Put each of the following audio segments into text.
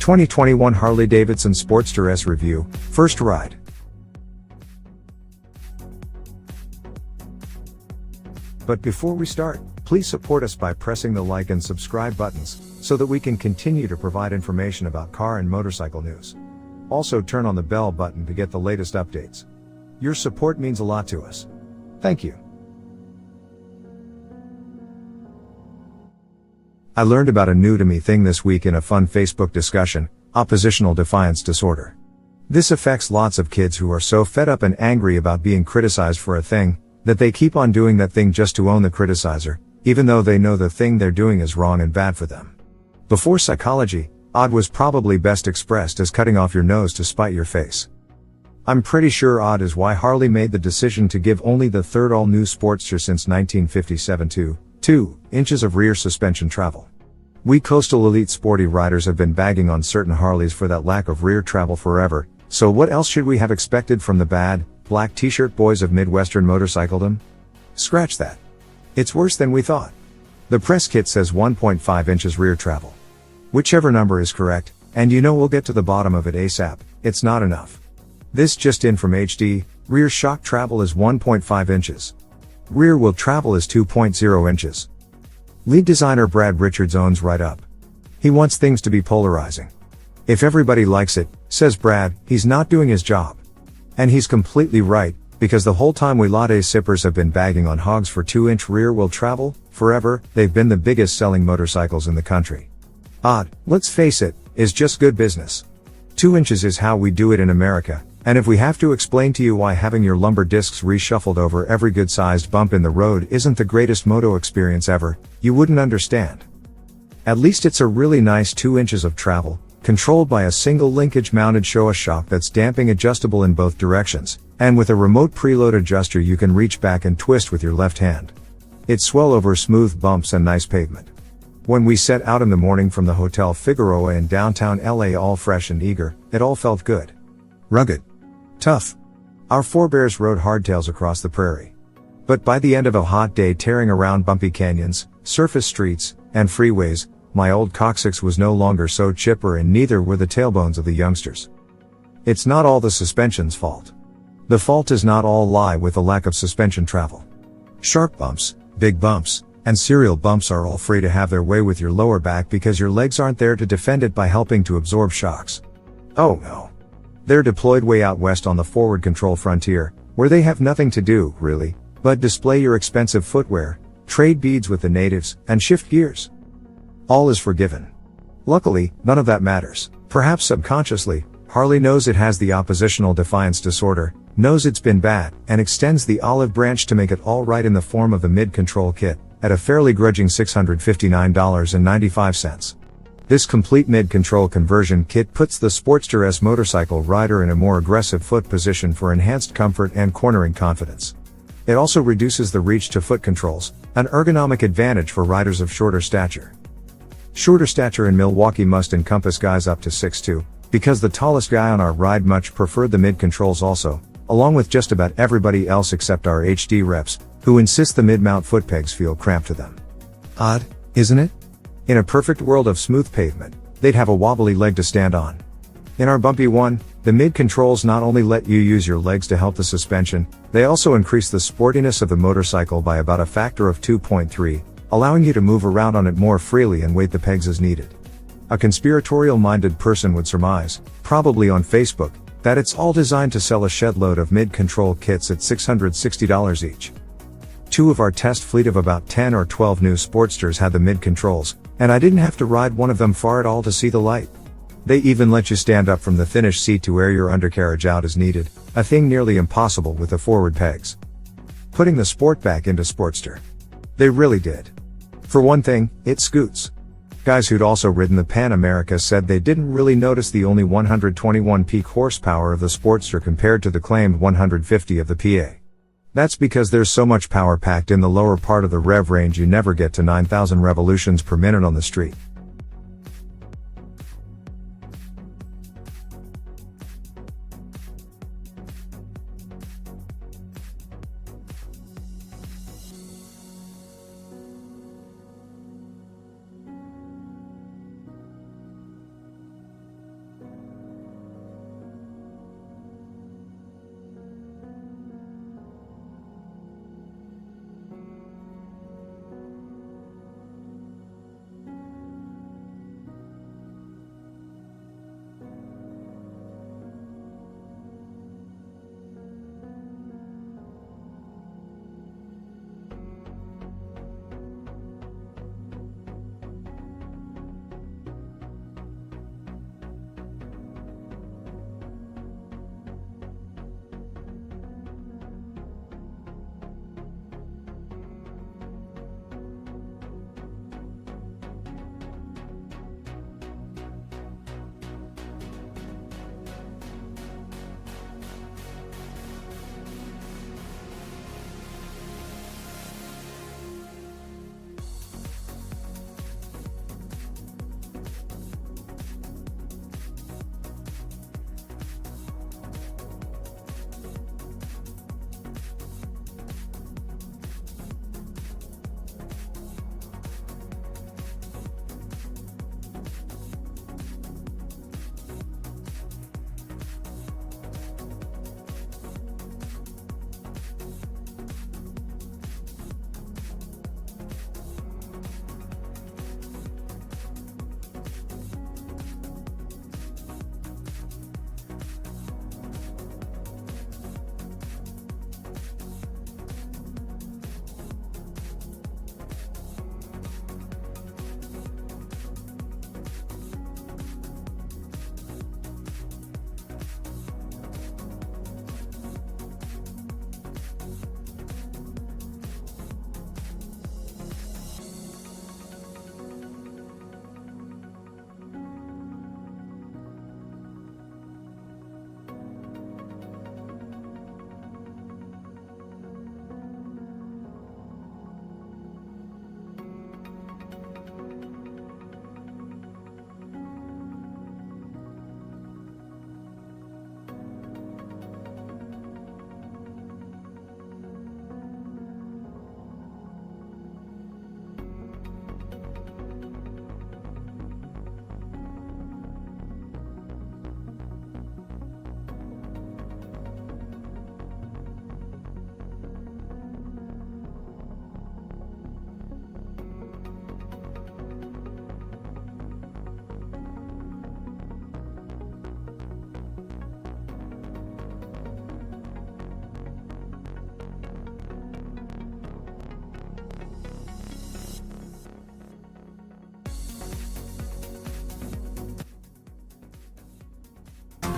2021 Harley Davidson Sportster S review, first ride. But before we start, please support us by pressing the like and subscribe buttons, so that we can continue to provide information about car and motorcycle news. Also turn on the bell button to get the latest updates. Your support means a lot to us. Thank you. I learned about a new to me thing this week in a fun Facebook discussion: oppositional defiance disorder. This affects lots of kids who are so fed up and angry about being criticized for a thing, that they keep on doing that thing just to own the criticizer, even though they know the thing they're doing is wrong and bad for them. Before psychology, odd was probably best expressed as cutting off your nose to spite your face. I'm pretty sure odd is why Harley made the decision to give only the third all-new Sportster since 1957 2 inches of rear suspension travel. We coastal elite sporty riders have been bagging on certain Harleys for that lack of rear travel forever, so what else should we have expected from the bad, black t-shirt boys of midwestern motorcycledom? Scratch that. It's worse than we thought. The press kit says 1.5 inches rear travel. Whichever number is correct, and you know we'll get to the bottom of it ASAP, it's not enough. This just in from HD, rear shock travel is 1.5 inches. Rear wheel travel is 2.0 inches. Lead designer Brad Richards owns right up. He wants things to be polarizing. If everybody likes it, says Brad, he's not doing his job. And he's completely right, because the whole time we latte sippers have been bagging on Hogs for 2-inch rear wheel travel, forever, they've been the biggest selling motorcycles in the country. Odd, let's face it, is just good business. 2 inches is how we do it in America. And if we have to explain to you why having your lumbar discs reshuffled over every good-sized bump in the road isn't the greatest moto experience ever, you wouldn't understand. At least it's a really nice 2 inches of travel, controlled by a single linkage-mounted Showa shock that's damping adjustable in both directions, and with a remote preload adjuster you can reach back and twist with your left hand. It's swell over smooth bumps and nice pavement. When we set out in the morning from the Hotel Figueroa in downtown LA all fresh and eager, it all felt good. Rugged. Tough. Our forebears rode hardtails across the prairie. But by the end of a hot day tearing around bumpy canyons, surface streets, and freeways, my old coccyx was no longer so chipper, and neither were the tailbones of the youngsters. It's not all the suspension's fault. The fault does not all lie with the lack of suspension travel. Sharp bumps, big bumps, and serial bumps are all free to have their way with your lower back because your legs aren't there to defend it by helping to absorb shocks. Oh no. They're deployed way out west on the forward control frontier, where they have nothing to do, really, but display your expensive footwear, trade beads with the natives, and shift gears. All is forgiven. Luckily, none of that matters. Perhaps subconsciously, Harley knows it has the oppositional defiance disorder, knows it's been bad, and extends the olive branch to make it all right in the form of the mid-control kit, at a fairly grudging $659.95. This complete mid-control conversion kit puts the Sportster S motorcycle rider in a more aggressive foot position for enhanced comfort and cornering confidence. It also reduces the reach to foot controls, an ergonomic advantage for riders of shorter stature. Shorter stature in Milwaukee must encompass guys up to 6'2", because the tallest guy on our ride much preferred the mid-controls also, along with just about everybody else except our HD reps, who insist the mid-mount foot pegs feel cramped to them. Odd, isn't it? In a perfect world of smooth pavement, they'd have a wobbly leg to stand on. In our bumpy one, the mid-controls not only let you use your legs to help the suspension, they also increase the sportiness of the motorcycle by about a factor of 2.3, allowing you to move around on it more freely and weight the pegs as needed. A conspiratorial-minded person would surmise, probably on Facebook, that it's all designed to sell a shed load of mid-control kits at $660 each. 2 of our test fleet of about 10 or 12 new Sportsters had the mid-controls, and I didn't have to ride one of them far at all to see the light. They even let you stand up from the thinnish seat to air your undercarriage out as needed, a thing nearly impossible with the forward pegs. Putting the sport back into Sportster. They really did. For one thing, it scoots. Guys who'd also ridden the Pan America said they didn't really notice the only 121 peak horsepower of the Sportster compared to the claimed 150 of the PA. That's because there's so much power packed in the lower part of the rev range you never get to 9,000 revolutions per minute on the street.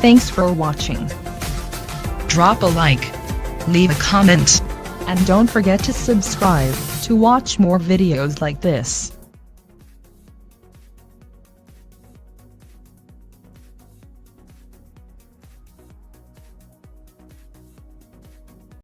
Thanks for watching. Drop a like, leave a comment, And don't forget to subscribe to watch more videos like this.